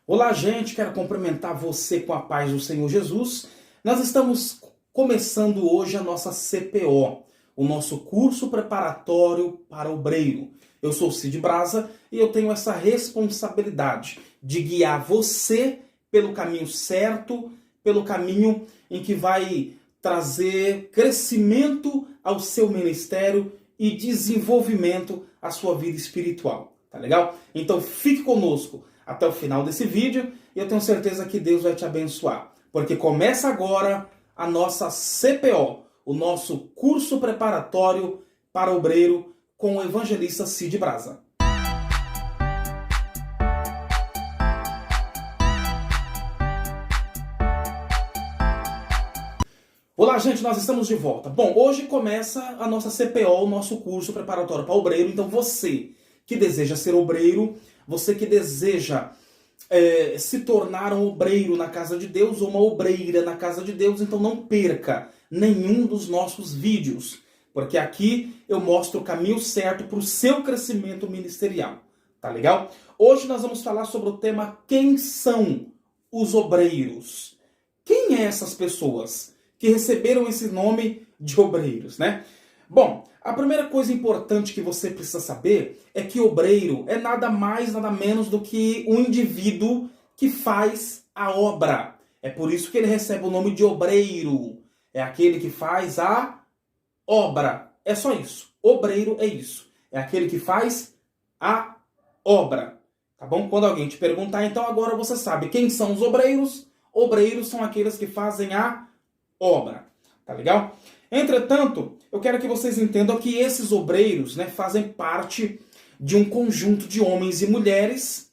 Olá, gente, quero cumprimentar você com a paz do Senhor Jesus. Nós estamos começando hoje a nossa CPO, o nosso curso preparatório para obreiro. Eu sou Cid Braza e eu tenho essa responsabilidade de guiar você pelo caminho certo, pelo caminho em que vai trazer crescimento ao seu ministério e desenvolvimento à sua vida espiritual. Tá legal? Então fique conosco até o final desse vídeo e eu tenho certeza que Deus vai te abençoar. Porque começa agora a nossa CPO, o nosso curso preparatório para obreiro com o evangelista Cid Braza. Olá, gente, nós estamos de volta. Bom, hoje começa a nossa CPO, o nosso curso preparatório para obreiro. Então você que deseja ser obreiro, você que deseja se tornar um obreiro na casa de Deus ou uma obreira na casa de Deus, então não perca nenhum dos nossos vídeos, porque aqui eu mostro o caminho certo para o seu crescimento ministerial, tá legal? Hoje nós vamos falar sobre o tema quem são os obreiros. Quem é essas pessoas que receberam esse nome de obreiros, né? Bom, a primeira coisa importante que você precisa saber é que obreiro é nada mais, nada menos do que um indivíduo que faz a obra. É por isso que ele recebe o nome de obreiro. É aquele que faz a obra. É só isso. Obreiro é isso. É aquele que faz a obra. Tá bom? Quando alguém te perguntar, então agora você sabe quem são os obreiros. Obreiros são aqueles que fazem a obra. Tá legal? Entretanto, eu quero que vocês entendam que esses obreiros, né, fazem parte de um conjunto de homens e mulheres,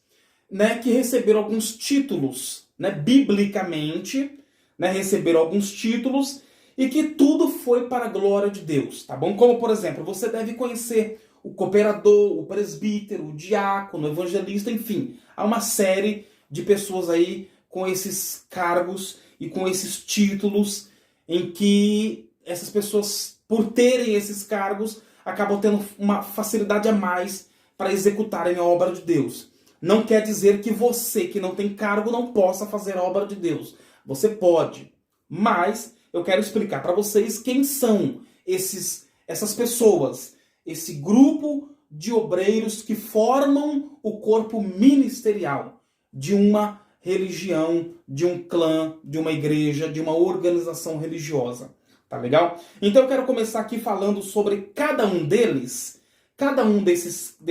né, que receberam alguns títulos, né, biblicamente, né, receberam alguns títulos e que tudo foi para a glória de Deus, tá bom? Como, por exemplo, você deve conhecer o cooperador, o presbítero, o diácono, o evangelista, enfim. Há uma série de pessoas aí com esses cargos e com esses títulos em que essas pessoas, por terem esses cargos, acabam tendo uma facilidade a mais para executarem a obra de Deus. Não quer dizer que você, que não tem cargo, não possa fazer a obra de Deus. Você pode. Mas eu quero explicar para vocês quem são essas pessoas, esse grupo de obreiros que formam o corpo ministerial de uma religião, de um clã, de uma igreja, de uma organização religiosa. Tá legal? Então eu quero começar aqui falando sobre cada um deles, cada um dessas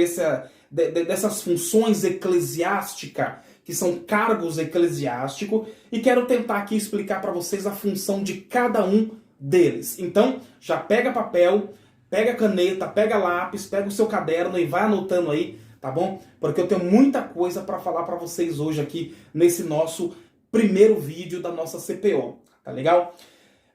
funções eclesiásticas, que são cargos eclesiásticos, e quero tentar aqui explicar para vocês a função de cada um deles. Então, já pega papel, pega caneta, pega lápis, pega o seu caderno e vai anotando aí, tá bom? Porque eu tenho muita coisa para falar para vocês hoje aqui nesse nosso primeiro vídeo da nossa CPO, tá legal?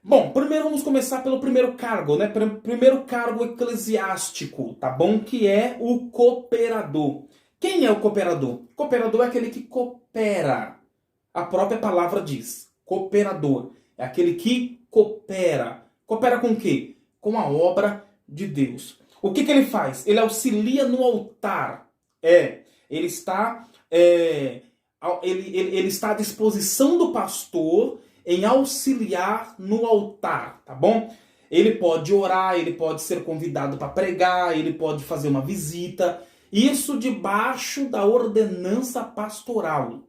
Bom, primeiro vamos começar pelo primeiro cargo, né? Primeiro cargo eclesiástico, tá bom? Que é o cooperador. Quem é o cooperador? Cooperador é aquele que coopera. A própria palavra diz. Cooperador. É aquele que coopera. Coopera com o quê? Com a obra de Deus. O que ele faz? Ele auxilia no altar. Ele está à disposição do pastor em auxiliar no altar, tá bom? Ele pode orar, ele pode ser convidado para pregar, ele pode fazer uma visita. Isso debaixo da ordenança pastoral,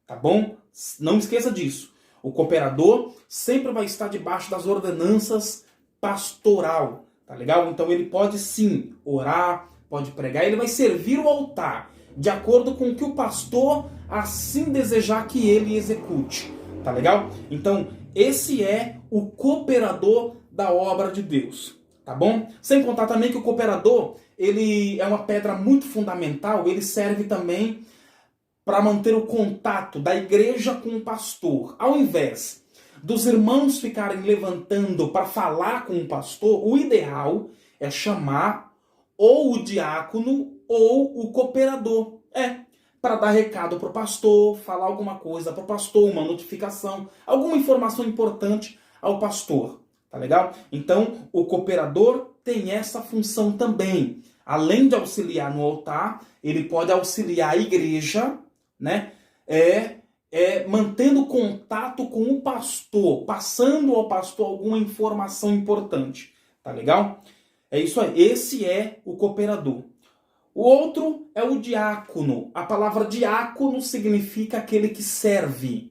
tá bom? Não esqueça disso. O cooperador sempre vai estar debaixo das ordenanças pastoral, tá legal? Então ele pode sim orar, pode pregar, ele vai servir o altar de acordo com o que o pastor assim desejar que ele execute. Tá legal? Então, esse é o cooperador da obra de Deus. Tá bom? Sem contar também que o cooperador, ele é uma pedra muito fundamental, ele serve também para manter o contato da igreja com o pastor. Ao invés dos irmãos ficarem levantando para falar com o pastor, o ideal é chamar ou o diácono ou o cooperador. Para dar recado para o pastor, falar alguma coisa para o pastor, uma notificação, alguma informação importante ao pastor. Tá legal? Então, o cooperador tem essa função também. Além de auxiliar no altar, ele pode auxiliar a igreja, né, mantendo contato com o pastor, passando ao pastor alguma informação importante. Tá legal? É isso aí. Esse é o cooperador. O outro é o diácono. A palavra diácono significa aquele que serve.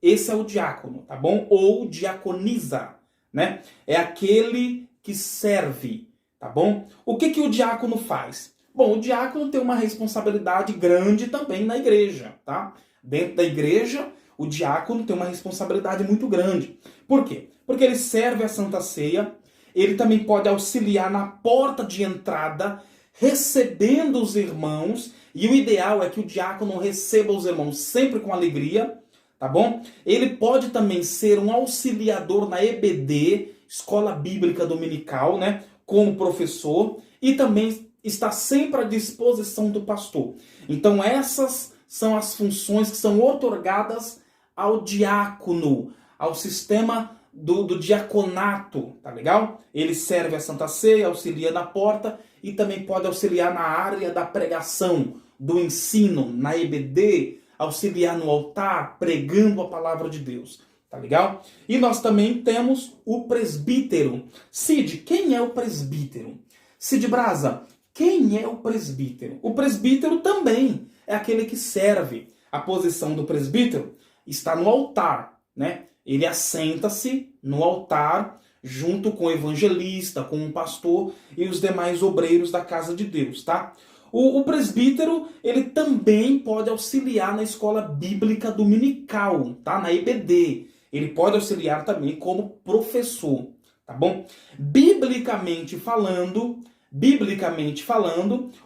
Esse é o diácono, tá bom? Ou diaconiza, né? É aquele que serve, tá bom? O que o diácono faz? Bom, o diácono tem uma responsabilidade grande também na igreja, tá? Dentro da igreja, o diácono tem uma responsabilidade muito grande. Por quê? Porque ele serve a Santa Ceia, ele também pode auxiliar na porta de entrada, recebendo os irmãos, e o ideal é que o diácono receba os irmãos sempre com alegria, tá bom? Ele pode também ser um auxiliador na EBD, Escola Bíblica Dominical, né? Como professor, e também está sempre à disposição do pastor. Então essas são as funções que são outorgadas ao diácono, ao sistema do diaconato, tá legal? Ele serve a Santa Ceia, auxilia na porta e também pode auxiliar na área da pregação, do ensino, na EBD, auxiliar no altar, pregando a palavra de Deus, tá legal? E nós também temos o presbítero. Cid, quem é o presbítero? Cid Brasa, quem é o presbítero? O presbítero também é aquele que serve. A posição do presbítero está no altar, né? Ele assenta-se no altar junto com o evangelista, com o pastor e os demais obreiros da casa de Deus, tá? O presbítero, ele também pode auxiliar na escola bíblica dominical, tá? Na EBD. Ele pode auxiliar também como professor, tá bom? Biblicamente falando,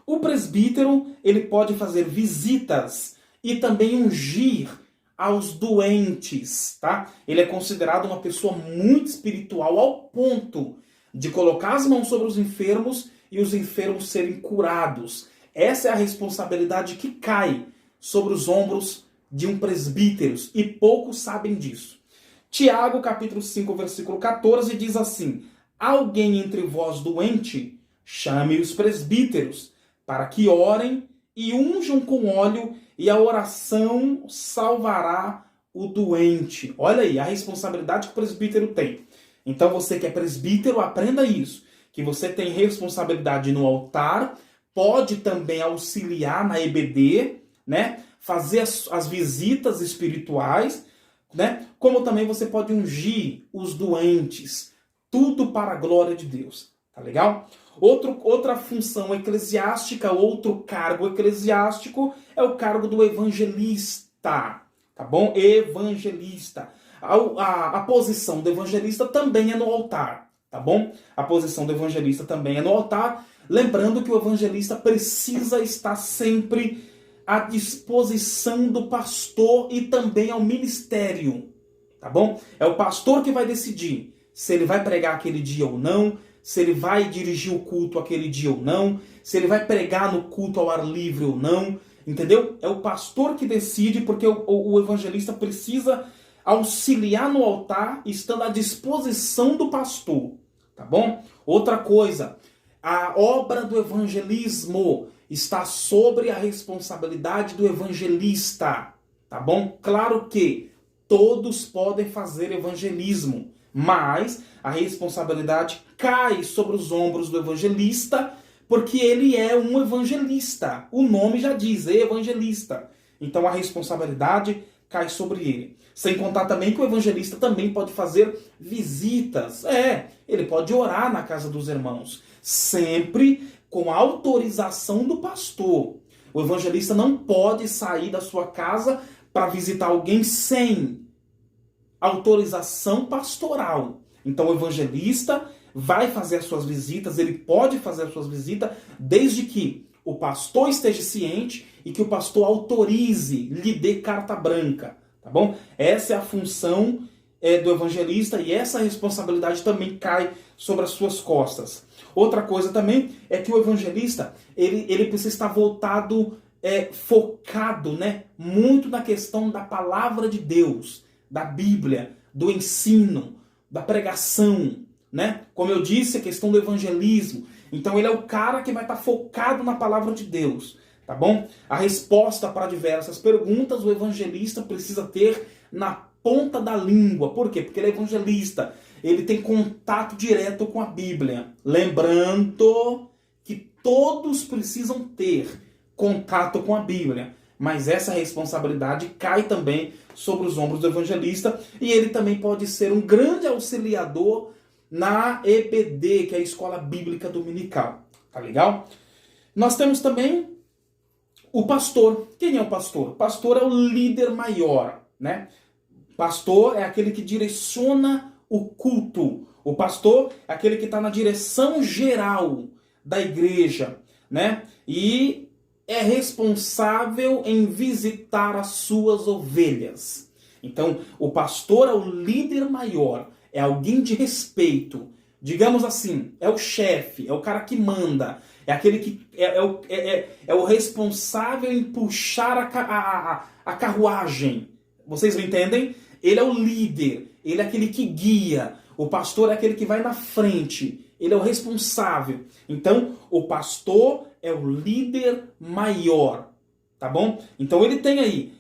o presbítero, ele pode fazer visitas e também ungir aos doentes, tá? Ele é considerado uma pessoa muito espiritual ao ponto de colocar as mãos sobre os enfermos e os enfermos serem curados. Essa é a responsabilidade que cai sobre os ombros de um presbítero e poucos sabem disso. Tiago, capítulo 5, versículo 14, diz assim: alguém entre vós doente, chame os presbíteros, para que orem e unjam com óleo, e a oração salvará o doente. Olha aí, a responsabilidade que o presbítero tem. Então você que é presbítero, aprenda isso. Que você tem responsabilidade no altar, pode também auxiliar na EBD, né? Fazer as visitas espirituais, né? Como também você pode ungir os doentes. Tudo para a glória de Deus. Tá legal? Outra função eclesiástica, outro cargo eclesiástico é o cargo do evangelista, tá bom? Evangelista. A posição do evangelista também é no altar, tá bom? A posição do evangelista também é no altar, lembrando que o evangelista precisa estar sempre à disposição do pastor e também ao ministério, tá bom? É o pastor que vai decidir se ele vai pregar aquele dia ou não, se ele vai dirigir o culto aquele dia ou não, se ele vai pregar no culto ao ar livre ou não, entendeu? É o pastor que decide, porque o evangelista precisa auxiliar no altar, estando à disposição do pastor, tá bom? Outra coisa, a obra do evangelismo está sobre a responsabilidade do evangelista, tá bom? Claro que todos podem fazer evangelismo, mas a responsabilidade cai sobre os ombros do evangelista, porque ele é um evangelista. O nome já diz, evangelista. Então a responsabilidade cai sobre ele. Sem contar também que o evangelista também pode fazer visitas. Ele pode orar na casa dos irmãos, sempre com a autorização do pastor. O evangelista não pode sair da sua casa para visitar alguém sem autorização pastoral. Então o evangelista vai fazer as suas visitas, ele pode fazer as suas visitas, desde que o pastor esteja ciente e que o pastor autorize, lhe dê carta branca, tá bom? Essa é a função do evangelista e essa responsabilidade também cai sobre as suas costas. Outra coisa também é que o evangelista, ele precisa estar voltado, focado, né, muito na questão da palavra de Deus, da Bíblia, do ensino, da pregação, né? Como eu disse, a questão do evangelismo. Então ele é o cara que vai estar focado na palavra de Deus, tá bom? A resposta para diversas perguntas o evangelista precisa ter na ponta da língua. Por quê? Porque ele é evangelista. Ele tem contato direto com a Bíblia. Lembrando que todos precisam ter contato com a Bíblia. Mas essa responsabilidade cai também sobre os ombros do evangelista. E ele também pode ser um grande auxiliador na EBD, que é a Escola Bíblica Dominical. Tá legal? Nós temos também o pastor. Quem é o pastor? O pastor é o líder maior, né? Pastor é aquele que direciona o culto. O pastor é aquele que está na direção geral da igreja, né? E é responsável em visitar as suas ovelhas. Então, o pastor é o líder maior, é alguém de respeito. Digamos assim, é o chefe, é o cara que manda, é aquele que é o responsável em puxar a carruagem. Vocês me entendem? Ele é o líder, ele é aquele que guia. O pastor é aquele que vai na frente, ele é o responsável. Então, o pastor é o líder maior, tá bom? Então ele tem aí,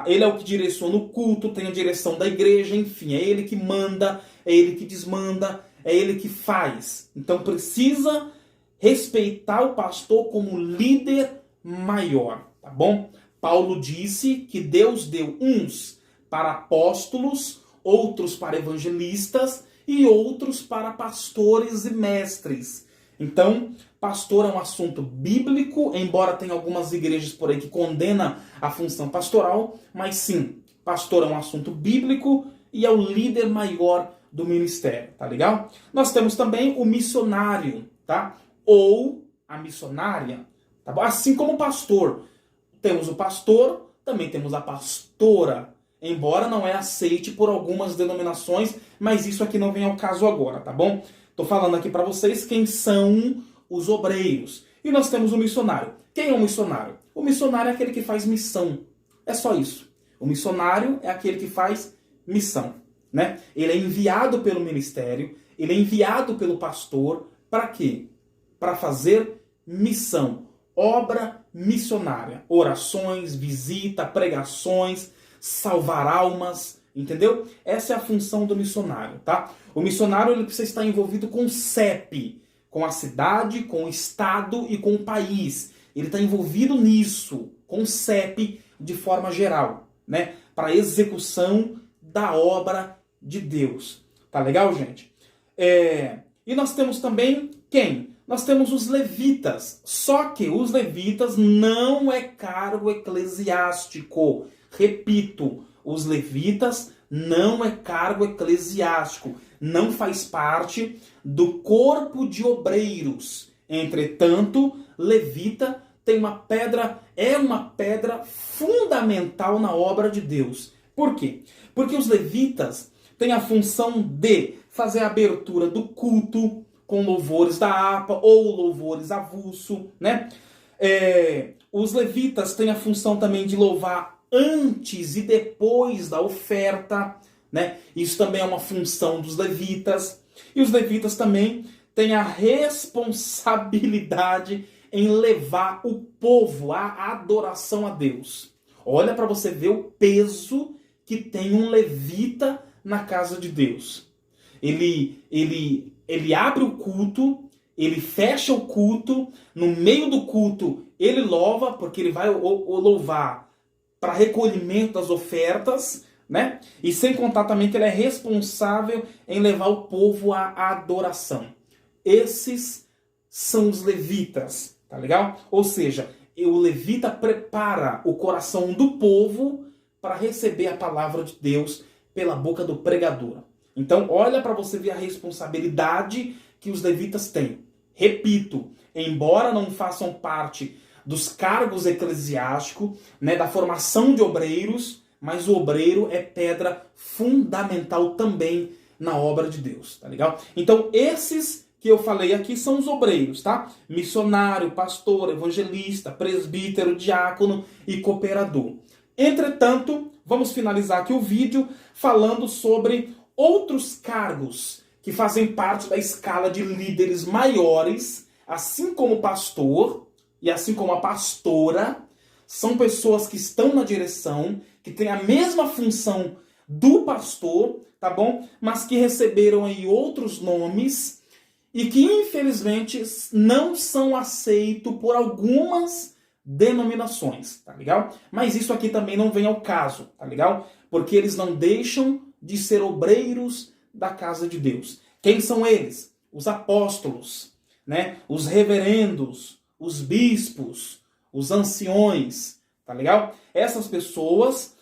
ele é o que direciona o culto, tem a direção da igreja, enfim, é ele que manda, é ele que desmanda, é ele que faz. Então precisa respeitar o pastor como líder maior, tá bom? Paulo disse que Deus deu uns para apóstolos, outros para evangelistas e outros para pastores e mestres. Então, pastor é um assunto bíblico, embora tenha algumas igrejas por aí que condenam a função pastoral, mas sim, pastor é um assunto bíblico e é o líder maior do ministério, tá legal? Nós temos também o missionário, tá? Ou a missionária, tá bom? Assim como o pastor. Temos o pastor, também temos a pastora, embora não é aceite por algumas denominações, mas isso aqui não vem ao caso agora, tá bom? Tô falando aqui para vocês quem são os obreiros. E nós temos o missionário. Quem é o missionário? O missionário é aquele que faz missão. É só isso. O missionário é aquele que faz missão, né? Ele é enviado pelo ministério, ele é enviado pelo pastor, para quê? Para fazer missão, obra missionária, orações, visita, pregações, salvar almas, entendeu? Essa é a função do missionário, tá? O missionário ele precisa estar envolvido com o CEP, com a cidade, com o estado e com o país. Ele está envolvido nisso, com o CEP de forma geral, né? Para a execução da obra de Deus. Tá legal, gente? E nós temos também quem? Nós temos os levitas. Só que os levitas não é cargo eclesiástico. Repito, os levitas não é cargo eclesiástico. Não faz parte do corpo de obreiros. Entretanto, levita é uma pedra fundamental na obra de Deus. Por quê? Porque os levitas têm a função de fazer a abertura do culto com louvores da harpa ou louvores avulso, né? Os levitas têm a função também de louvar antes e depois da oferta, né? Isso também é uma função dos levitas. E os levitas também têm a responsabilidade em levar o povo à adoração a Deus. Olha para você ver o peso que tem um levita na casa de Deus. Ele abre o culto, ele fecha o culto, no meio do culto ele louva, porque ele vai louvar para recolhimento das ofertas, né? E sem contar também que ele é responsável em levar o povo à adoração. Esses são os levitas, tá legal? Ou seja, o levita prepara o coração do povo para receber a palavra de Deus pela boca do pregador. Então, olha para você ver a responsabilidade que os levitas têm. Repito, embora não façam parte dos cargos eclesiásticos, né, da formação de obreiros, mas o obreiro é pedra fundamental também na obra de Deus, tá legal? Então, esses que eu falei aqui são os obreiros, tá? Missionário, pastor, evangelista, presbítero, diácono e cooperador. Entretanto, vamos finalizar aqui o vídeo falando sobre outros cargos que fazem parte da escala de líderes maiores, assim como pastor, e assim como a pastora, são pessoas que estão na direção, que têm a mesma função do pastor, tá bom? Mas que receberam aí outros nomes e que infelizmente não são aceitos por algumas denominações, tá legal? Mas isso aqui também não vem ao caso, tá legal? Porque eles não deixam de ser obreiros da casa de Deus. Quem são eles? Os apóstolos, né? Os reverendos, os bispos, os anciões, tá legal? Essas pessoas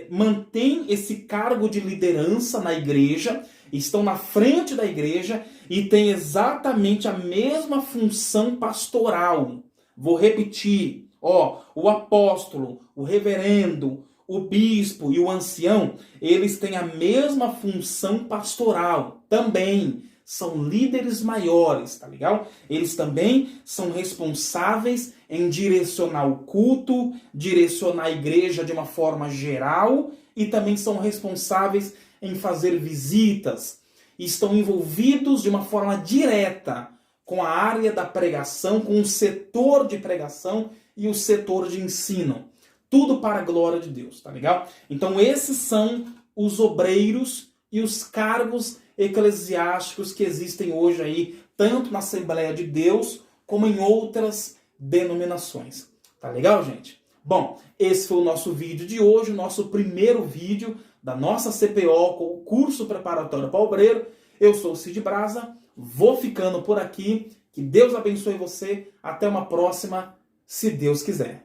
mantêm esse cargo de liderança na igreja, estão na frente da igreja e têm exatamente a mesma função pastoral. Vou repetir, o apóstolo, o reverendo, o bispo e o ancião, eles têm a mesma função pastoral também. São líderes maiores, tá legal? Eles também são responsáveis em direcionar o culto, direcionar a igreja de uma forma geral e também são responsáveis em fazer visitas. Estão envolvidos de uma forma direta com a área da pregação, com o setor de pregação e o setor de ensino. Tudo para a glória de Deus, tá legal? Então esses são os obreiros e os cargos eclesiásticos que existem hoje aí, tanto na Assembleia de Deus, como em outras denominações. Tá legal, gente? Bom, esse foi o nosso vídeo de hoje, o nosso primeiro vídeo da nossa CPO, com o curso preparatório para obreiro. Eu sou o Cid Braza, vou ficando por aqui. Que Deus abençoe você. Até uma próxima, se Deus quiser.